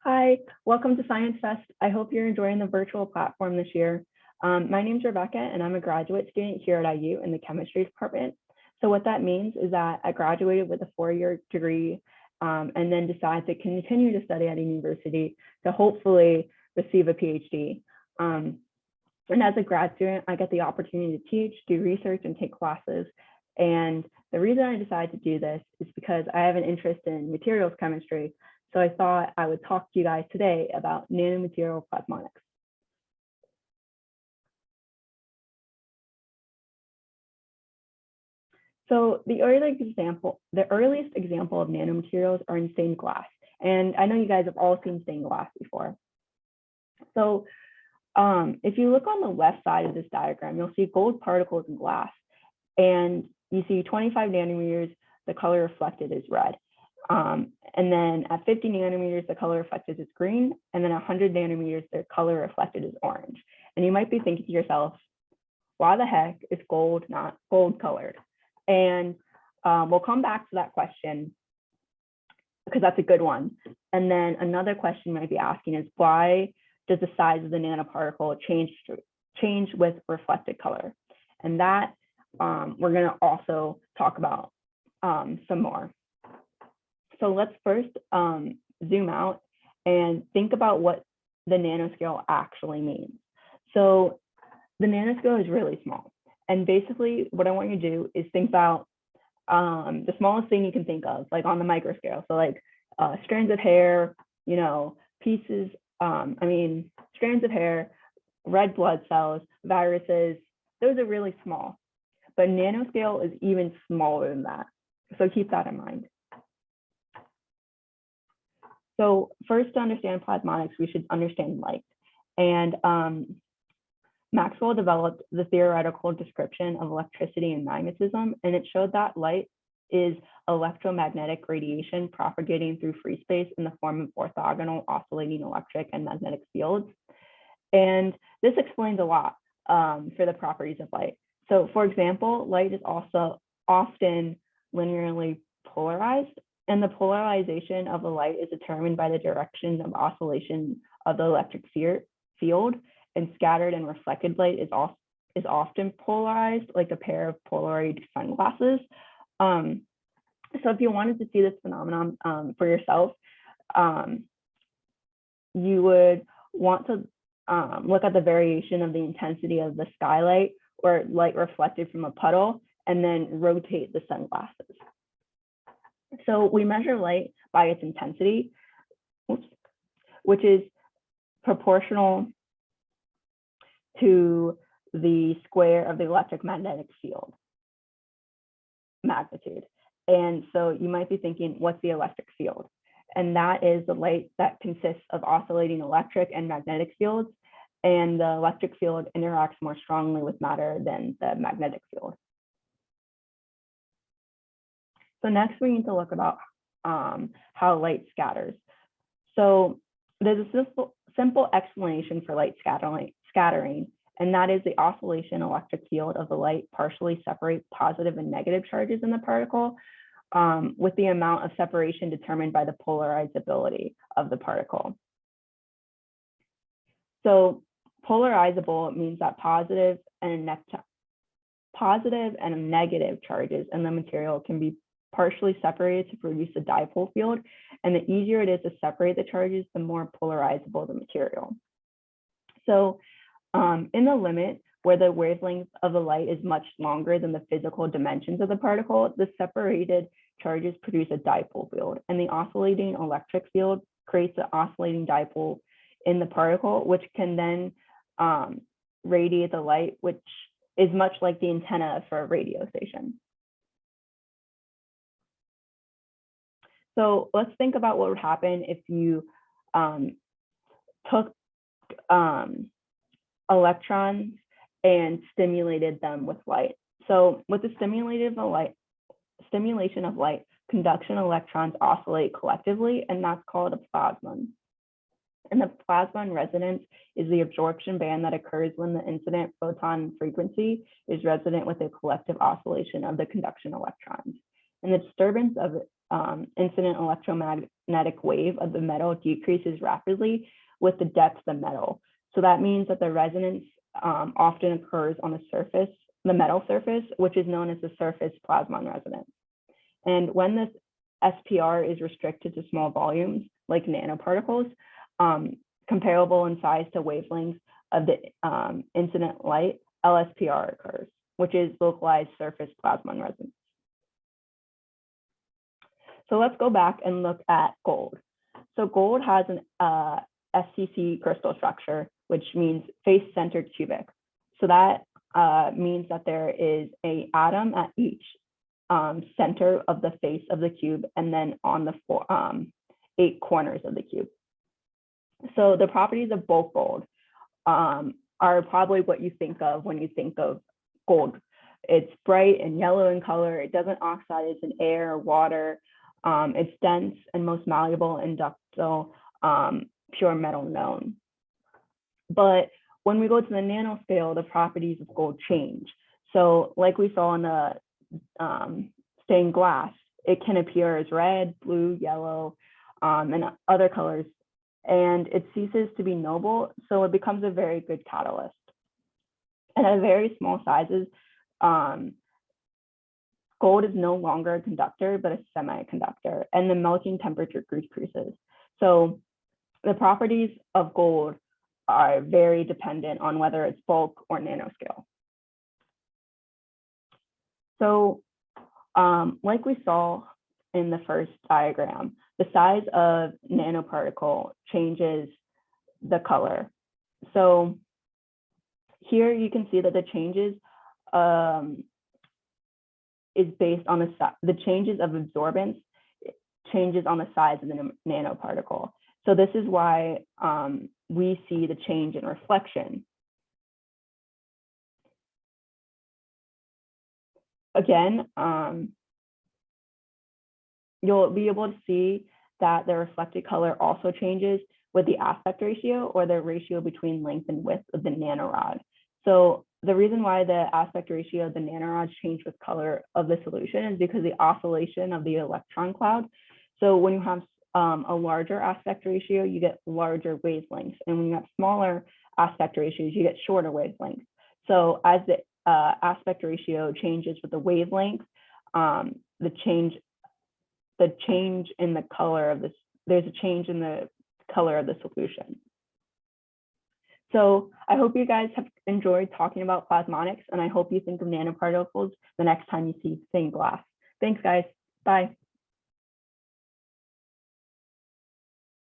Hi, welcome to Science Fest. I hope you're enjoying the virtual platform this year. My name's Rebecca, and I'm a graduate student here at IU in the chemistry department. So what that means is that I graduated with a 4-year degree and then decided to continue to study at a university to hopefully receive a PhD. And as a grad student, I get the opportunity to teach, do research, and take classes. And the reason I decided to do this is because I have an interest in materials chemistry. So I thought I would talk to you guys today about nanomaterial plasmonics. So the earliest example of nanomaterials are in stained glass. And I know you guys have all seen stained glass before. So if you look on the left side of this diagram, you'll see gold particles in glass. And you see 25 nanometers, the color reflected is red. And then at 50 nanometers, the color reflected is green. And then 100 nanometers, the color reflected is orange. And you might be thinking to yourself, why the heck is gold not gold colored? And we'll come back to that question because that's a good one. And then another question you might be asking is, why does the size of the nanoparticle change with reflected color? And that we're going to also talk about some more. So let's first zoom out and think about what the nanoscale actually means. So the nanoscale is really small. And basically what I want you to do is think about the smallest thing you can think of, like on the microscale. So like strands of hair, pieces, strands of hair, red blood cells, viruses, those are really small. But nanoscale is even smaller than that. So keep that in mind. So first, to understand plasmonics, we should understand light. And Maxwell developed the theoretical description of electricity and magnetism, and it showed that light is electromagnetic radiation propagating through free space in the form of orthogonal oscillating electric and magnetic fields. And this explains a lot for the properties of light. So for example, light is also often linearly polarized, and the polarization of the light is determined by the direction of oscillation of the electric field, and scattered and reflected light is often polarized, like a pair of Polaroid sunglasses. So if you wanted to see this phenomenon for yourself, you would want to look at the variation of the intensity of the skylight or light reflected from a puddle, and then rotate the sunglasses. So we measure light by its intensity, which is proportional to the square of the electromagnetic field magnitude. And so you might be thinking, what's the electric field? And that is the light that consists of oscillating electric and magnetic fields. And the electric field interacts more strongly with matter than the magnetic field. So next we need to look about how light scatters. So there's a simple explanation for light scattering, and that is the oscillation electric field of the light partially separates positive and negative charges in the particle, with the amount of separation determined by the polarizability of the particle. So polarizable means that positive and negative charges in the material can be partially separated to produce a dipole field, and the easier it is to separate the charges, the more polarizable the material. So in the limit where the wavelength of the light is much longer than the physical dimensions of the particle, the separated charges produce a dipole field, and the oscillating electric field creates an oscillating dipole in the particle, which can then radiate the light, which is much like the antenna for a radio station. So let's think about what would happen if you took electrons and stimulated them with light. So with the stimulation of light, conduction electrons oscillate collectively, and that's called a plasmon. And the plasmon resonance is the absorption band that occurs when the incident photon frequency is resonant with the collective oscillation of the conduction electrons. And the disturbance incident electromagnetic wave of the metal decreases rapidly with the depth of the metal. So that means that the resonance often occurs on the surface, the metal surface, which is known as the surface plasmon resonance. And when this SPR is restricted to small volumes, like nanoparticles, comparable in size to wavelengths of the incident light, LSPR occurs, which is localized surface plasmon resonance. So let's go back and look at gold. So gold has an SCC crystal structure, which means face-centered cubic. So that means that there is an atom at each center of the face of the cube, and then on the 8 corners of the cube. So the properties of bulk gold are probably what you think of when you think of gold. It's bright and yellow in color. It doesn't oxidize in air or water. It's dense and most malleable and ductile pure metal known. But when we go to the nanoscale, the properties of gold change. So like we saw in the stained glass, it can appear as red, blue, yellow, and other colors, and it ceases to be noble, so it becomes a very good catalyst. And at very small sizes, gold is no longer a conductor, but a semiconductor, and the melting temperature decreases. So the properties of gold are very dependent on whether it's bulk or nanoscale. So like we saw in the first diagram, the size of nanoparticle changes the color. So here you can see that the changes is based on the changes of absorbance changes on the size of the nanoparticle. So this is why we see the change in reflection. Again, you'll be able to see that the reflected color also changes with the aspect ratio, or the ratio between length and width of the nanorod. So the reason why the aspect ratio of the nanorods change with color of the solution is because the oscillation of the electron cloud. So when you have a larger aspect ratio, you get larger wavelengths. And when you have smaller aspect ratios, you get shorter wavelengths. So as the aspect ratio changes with the wavelength, the change in the color of this, there's a change in the color of the solution. So I hope you guys have enjoyed talking about plasmonics, and I hope you think of nanoparticles the next time you see stained glass. Thanks, guys. Bye.